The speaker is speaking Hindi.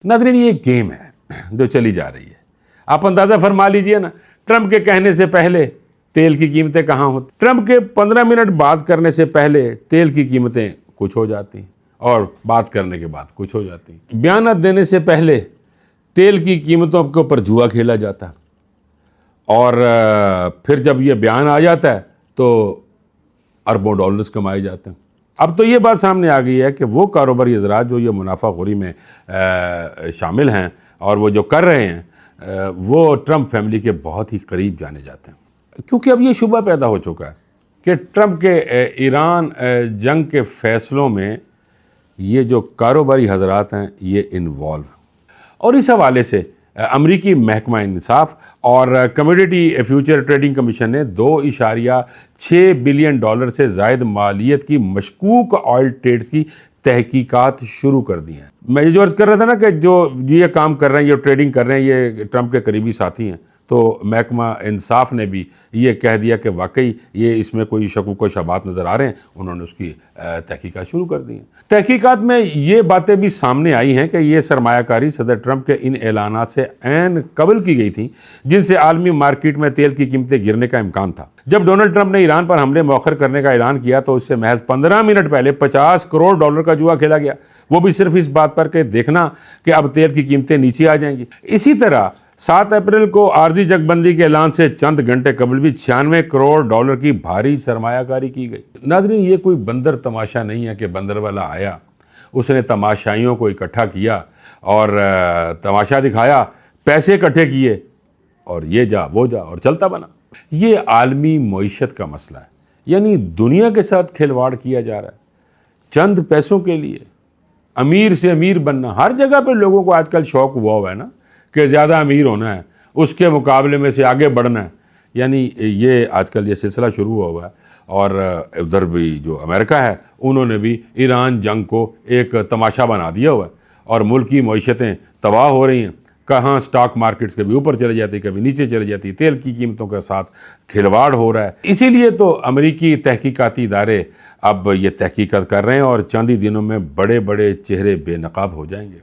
नाज़रीन, ये गेम है जो चली जा रही है। आप अंदाज़ा फरमा लीजिए ना, ट्रंप के कहने से पहले तेल की कीमतें कहाँ होती, ट्रंप के 15 मिनट बात करने से पहले तेल की कीमतें कुछ हो जाती और बात करने के बाद कुछ हो जाती। बयान देने से पहले तेल की कीमतों के ऊपर जुआ खेला जाता और फिर जब ये बयान आ जाता है तो अरबों डॉलर्स कमाए जाते हैं। अब तो ये बात सामने आ गई है कि वो कारोबारी हज़रात जो ये मुनाफाखोरी में शामिल हैं और वो जो कर रहे हैं वो ट्रंप फैमिली के बहुत ही करीब जाने जाते हैं, क्योंकि अब ये शुबा पैदा हो चुका है कि ट्रंप के ईरान जंग के फ़ैसलों में ये जो कारोबारी हज़रात हैं ये इन्वॉल्व हैं। और इस हवाले से अमरीकी महकमा इंसाफ और कमोडिटी फ्यूचर ट्रेडिंग कमीशन ने $2.6 बिलियन से ज़ायद मालियत की मशकूक ऑयल ट्रेड्स की तहकीकात शुरू कर दी हैं। मैं ये जो अर्ज़ कर रहा था ना कि जो ये काम कर रहे हैं, ये ट्रेडिंग कर रहे हैं, ये ट्रंप के करीबी साथी हैं, तो महकमा इंसाफ ने भी ये कह दिया कि वाकई ये इसमें कोई शकूक व शबात नज़र आ रहे हैं। उन्होंने उसकी तहकीकात शुरू कर दी हैं। तहकीकात में ये बातें भी सामने आई हैं कि ये सरमायाकारी सदर ट्रंप के इन ऐलानात से ऐन कबल की गई थी जिनसे आलमी मार्केट में तेल की कीमतें गिरने का इम्कान था। जब डोनाल्ड ट्रंप ने ईरान पर हमले मौखर करने का ऐलान किया तो उससे महज 15 मिनट पहले $50 करोड़ का जुआ खेला गया, वो भी सिर्फ इस बात पर कि देखना कि अब तेल की कीमतें नीचे आ जाएंगी। इसी तरह 7 अप्रैल को आर्जी जगबंदी के ऐलान से चंद घंटे कबल भी $96 करोड़ की भारी सरमायाकारी की गई। नाज़रीन, ये कोई बंदर तमाशा नहीं है कि बंदर वाला आया, उसने तमाशाइयों को इकट्ठा किया और तमाशा दिखाया, पैसे इकट्ठे किए और ये जा वो जा और चलता बना। ये आलमी मईशत का मसला है, यानी दुनिया के साथ खिलवाड़ किया जा रहा है चंद पैसों के लिए। अमीर से अमीर बनना, हर जगह पे लोगों को आजकल शौक हुआ है ना कि ज़्यादा अमीर होना है, उसके मुकाबले में से आगे बढ़ना है। यानी ये आजकल ये सिलसिला शुरू हुआ है। और उधर भी जो अमेरिका है उन्होंने भी ईरान जंग को एक तमाशा बना दिया हुआ है और मुल्क की मईशतें तबाह हो रही हैं। कहाँ स्टॉक मार्केट्स कभी ऊपर चले जाती, कभी नीचे चले जाती, तेल की कीमतों के साथ खिलवाड़ हो रहा है। इसीलिए तो अमेरिकी तहकीकाती इदारे अब ये तहकीकात कर रहे हैं और चंद ही दिनों में बड़े बड़े चेहरे बेनकाब हो जाएंगे।